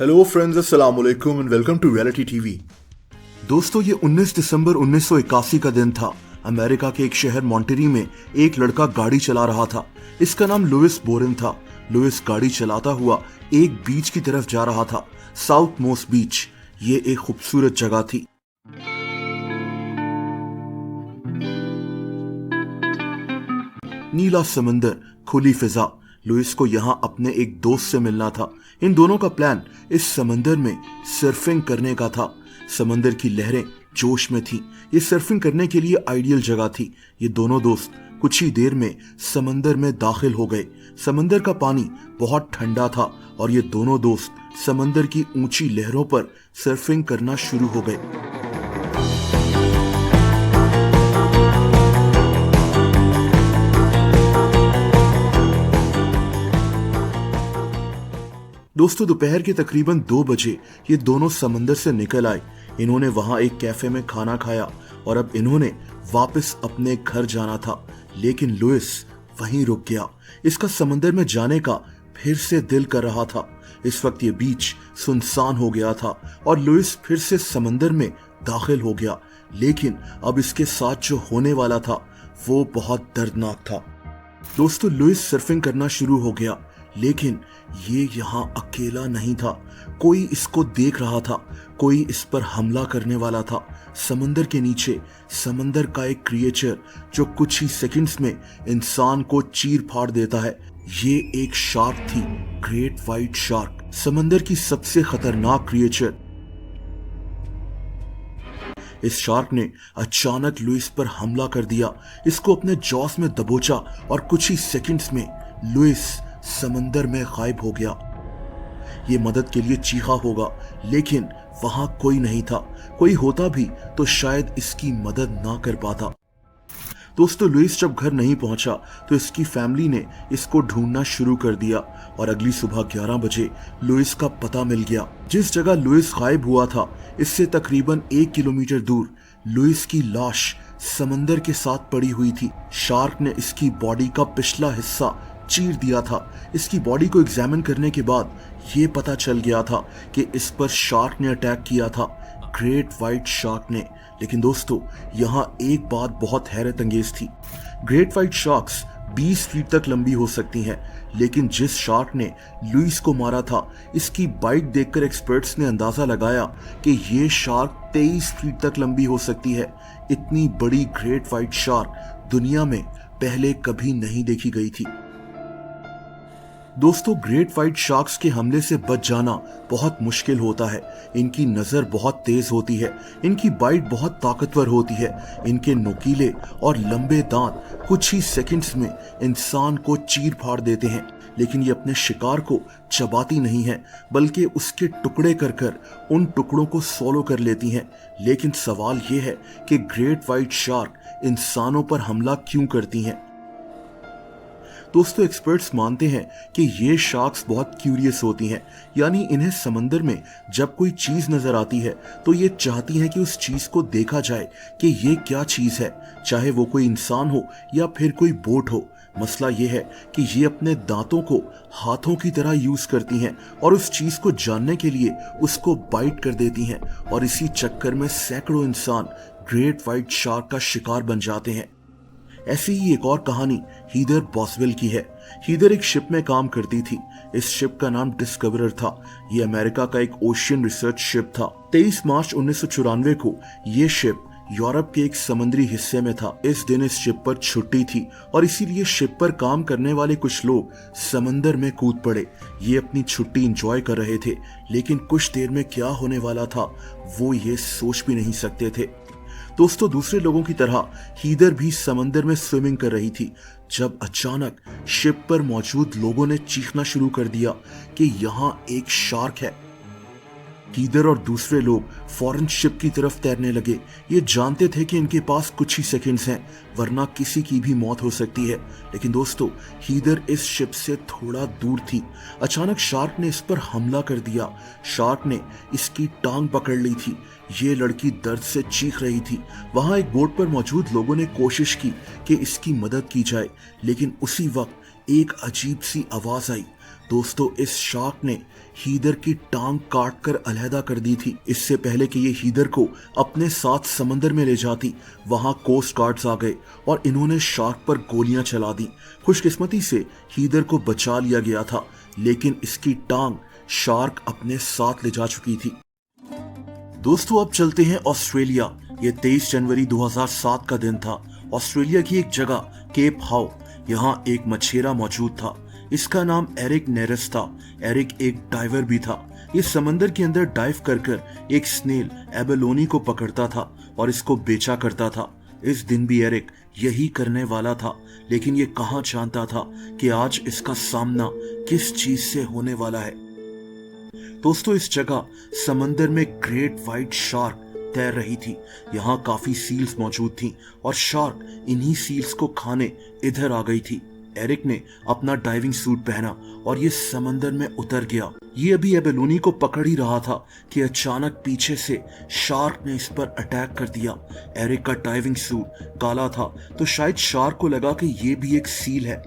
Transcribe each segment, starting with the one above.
Hello friends, अस्सलाम वालेकुम and welcome to reality TV. दोस्तों, ये 19 दिसंबर 1981 का दिन था। अमेरिका के एक शहर मॉन्टेरी में एक लड़का गाड़ी चला रहा था। इसका नाम लुइस बोरेन था। लुइस गाड़ी चलाता हुआ एक बीच की तरफ जा रहा था, साउथ मोस्ट बीच। ये एक खूबसूरत जगह थी। नीला समंदर, खुली फिजा। लुइस को यहाँ अपने एक दोस्त से मिलना था। इन दोनों का प्लान इस समंदर में सर्फिंग करने का था। समंदर की लहरें जोश में थी। ये सर्फिंग करने के लिए आइडियल जगह थी। ये दोनों दोस्त कुछ ही देर में समंदर में दाखिल हो गए। समंदर का पानी बहुत ठंडा था और ये दोनों दोस्त समंदर की ऊंची लहरों पर सर्फिंग करना शुरू हो गए। दोस्तों, दोपहर के तकरीबन 2 बजे ये दोनों समंदर से निकल आए। इन्होंने वहां एक कैफे में खाना खाया और अब इन्होंने वापस अपने घर जाना था। लेकिन लुइस वहीं रुक गया। इसका समंदर में जाने का फिर से दिल कर रहा था। इस वक्त ये बीच सुनसान हो गया था और लुइस फिर से समंदर में दाखिल हो गया। लेकिन अब इसके साथ जो होने वाला था वो बहुत दर्दनाक था। दोस्तों, लुइस सर्फिंग करना शुरू हो गया, लेकिन ये यहाँ अकेला नहीं था। कोई इसको देख रहा था, कोई इस पर हमला करने वाला था। समंदर के नीचे समंदर का एक क्रिएचर जो कुछ ही सेकंड्स में इंसान को चीर फाड़ देता है। ये एक शार्क थी, ग्रेट व्हाइट शार्क, समंदर की सबसे खतरनाक क्रिएचर। इस शार्क ने अचानक लुइस पर हमला कर दिया, इसको अपने जॉस में दबोचा और कुछ ही सेकंड्स में लुइस समंदर में गायब हो गया। ये मदद के लिए चीखा होगा, लेकिन वहां कोई नहीं था। कोई होता भी तो शायद इसकी मदद ना कर पाता। दोस्तों, लुइस जब घर नहीं पहुंचा तो इसकी फैमिली ने इसको ढूंढना शुरू कर दिया और अगली सुबह 11 बजे लुइस का पता मिल गया। जिस जगह लुइस गायब हुआ था, इससे तकरीबन 1 किलोमीटर दूर लुइस की लाश समंदर के साथ पड़ी हुई थी। शार्क ने इसकी बॉडी का पिछला हिस्सा चीर दिया था। इसकी बॉडी को एग्जामिन करने के बाद ये पता चल गया था कि इस पर शार्क ने अटैक किया था, ग्रेट व्हाइट शार्क ने। लेकिन दोस्तों, यहाँ एक बात बहुत हैरत अंगेज थी। ग्रेट व्हाइट शार्क्स 20 फीट तक लंबी हो सकती हैं, लेकिन जिस शार्क ने लुइस को मारा था, इसकी बाइट देखकर एक्सपर्ट्स ने अंदाजा लगाया कि ये शार्क 23 फीट तक लंबी हो सकती है। इतनी बड़ी ग्रेट व्हाइट शार्क दुनिया में पहले कभी नहीं देखी गई थी। दोस्तों, ग्रेट व्हाइट शार्क्स के हमले से बच जाना बहुत मुश्किल होता है। इनकी नज़र बहुत तेज होती है, इनकी बाइट बहुत ताकतवर होती है। इनके नुकीले और लंबे दांत कुछ ही सेकंड्स में इंसान को चीर फाड़ देते हैं। लेकिन ये अपने शिकार को चबाती नहीं है, बल्कि उसके टुकड़े कर कर उन टुकड़ों को सोलो कर लेती हैं। लेकिन सवाल ये है कि ग्रेट व्हाइट शार्क इंसानों पर हमला क्यों करती हैं? दोस्तों, एक्सपर्ट्स मानते हैं कि ये शार्क्स बहुत क्यूरियस होती हैं, यानी इन्हें समंदर में जब कोई चीज नजर आती है तो ये चाहती हैं कि उस चीज को देखा जाए कि ये क्या चीज है, चाहे वो कोई इंसान हो या फिर कोई बोट हो। मसला ये है कि ये अपने दांतों को हाथों की तरह यूज करती हैं और उस चीज को जानने के लिए उसको बाइट कर देती हैं, और इसी चक्कर में सैकड़ों इंसान ग्रेट व्हाइट शार्क का शिकार बन जाते हैं। ऐसी ही एक और कहानी हीदर बॉसवेल की है। हीदर एक शिप में काम करती थी। इस शिप का नाम डिस्कवरर था। ये अमेरिका का एक ओशियन रिसर्च शिप था। 23 मार्च 1994 को ये शिप यूरोप के एक समुद्री हिस्से में था। इस दिन इस शिप पर छुट्टी थी और इसीलिए शिप पर काम करने वाले कुछ लोग समंदर में कूद पड़े। ये अपनी छुट्टी एंजॉय कर रहे थे, लेकिन कुछ देर में क्या होने वाला था वो ये सोच भी नहीं सकते थे। दोस्तों, दूसरे लोगों की तरह हीदर भी समंदर में स्विमिंग कर रही थी जब अचानक शिप पर मौजूद लोगों ने चीखना शुरू कर दिया कि यहाँ एक शार्क है। हीदर और दूसरे लोग फौरन शिप की तरफ तैरने लगे। ये जानते थे कि इनके पास कुछ ही सेकंड्स हैं, वरना किसी की भी मौत हो सकती है। लेकिन दोस्तों, हीदर इस शिप से थोड़ा दूर थी। अचानक शार्क ने इस पर हमला कर दिया। शार्क ने इसकी टांग पकड़ ली थी। ये लड़की दर्द से चीख रही थी। वहां एक बोट पर मौजूद लोगों ने कोशिश की कि इसकी मदद की जाए, लेकिन उसी वक्त एक अजीब सी आवाज आई। दोस्तों इस शार्क ने हीदर की टांग काट कर अलहदा कर दी थी। इससे पहले कि ये हीदर को अपने साथ समंदर में ले जाती, वहां कोस्ट गार्ड्स आ गए और इन्होंने शार्क पर गोलियां चला दी। खुशकिस्मती से हीदर को बचा लिया गया था, लेकिन इसकी टांग शार्क अपने साथ ले जा चुकी थी। दोस्तों अब चलते हैं ऑस्ट्रेलिया। ये 23 जनवरी 2007 का दिन था। ऑस्ट्रेलिया की एक जगह केप हाउ, यहाँ एक मछेरा मौजूद था। इसका नाम एरिक नेरस था। एरिक एक डाइवर भी था। ये समंदर के अंदर डाइव कर एक स्नेल एबेलोनी को पकड़ता था और इसको बेचा करता था। इस दिन भी एरिक यही करने वाला था, लेकिन ये कहाँ जानता था कि आज इसका सामना किस चीज से होने वाला है। दोस्तों इस जगह समंदर में ग्रेट व्हाइट शार्क तैर रही थी। यहाँ काफी सील्स मौजूद थी और शार्क इन्हीं सील्स को खाने इधर आ गई थी। एरिक ने अपना डाइविंग सूट पहना और ये समंदर में उतर गया। ये अभी एबेलोनी को पकड़ ही रहा था कि अचानक पीछे से शार्क ने इस पर अटैक कर दिया। एरिक का डाइविंग सूट काला था, तो शायद शार्क को लगा कि ये भी एक सील है।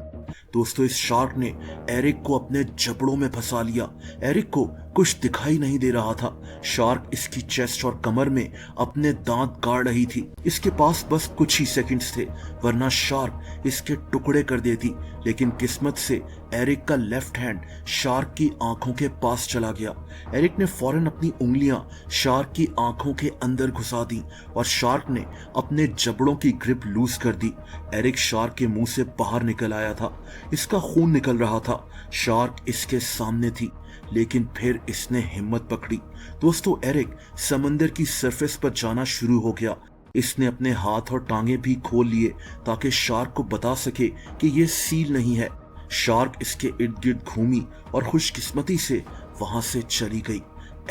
दोस्तों इस शार्क ने एरिक को अपने जबड़ों में फंसा लिया। एरिक को कुछ दिखाई नहीं दे रहा था। शार्क इसकी चेस्ट और कमर में अपने दांत गाड़ रही थी। इसके पास बस कुछ ही सेकंड्स थे, वरना शार्क इसके टुकड़े कर देती। लेकिन किस्मत से एरिक का लेफ्ट हैंड शार्क की आंखों के पास चला गया। एरिक ने फौरन अपनी उंगलियां शार्क की आंखों के अंदर घुसा दी और शार्क ने अपने जबड़ों की ग्रिप लूज कर दी। एरिक शार्क के मुंह से बाहर निकल आया था। इसका खून निकल रहा था। शार्क इसके सामने थी, लेकिन फिर इसने हिम्मत पकड़ी। दोस्तों एरिक समंदर की सरफेस पर जाना शुरू हो गया। इसने अपने हाथ और टांगे भी खोल लिए ताकि शार्क को बता सके कि यह सील नहीं है। शार्क इसके इर्द गिर्द घूमी और खुशकिस्मती से वहां से चली गई।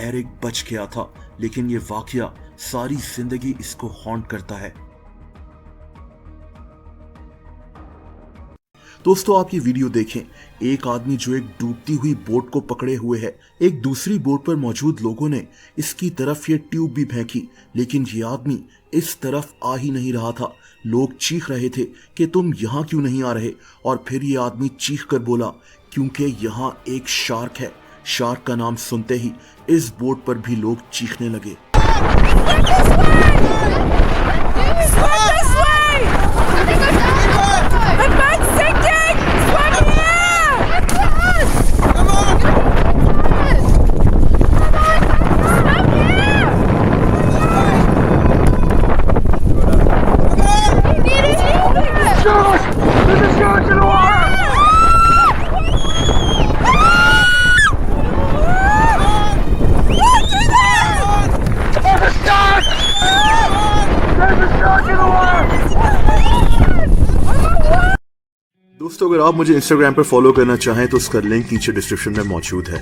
एरिक बच गया था, लेकिन यह वाकया सारी जिंदगी इसको हॉन्ट करता है। दोस्तों आप ये वीडियो देखें। एक आदमी जो एक डूबती हुई बोट को पकड़े हुए है। एक दूसरी बोट पर मौजूद लोगों ने इसकी तरफ ये ट्यूब भी फेंकी, लेकिन ये आदमी इस तरफ आ ही नहीं रहा था। लोग चीख रहे थे कि तुम यहाँ क्यों नहीं आ रहे, और फिर ये आदमी चीख कर बोला क्योंकि यहाँ एक शार्क है। शार्क का नाम सुनते ही इस बोट पर भी लोग चीखने लगे। दोस्तों अगर आप मुझे इंस्टाग्राम पर फॉलो करना चाहें तो उसका लिंक नीचे डिस्क्रिप्शन में मौजूद है।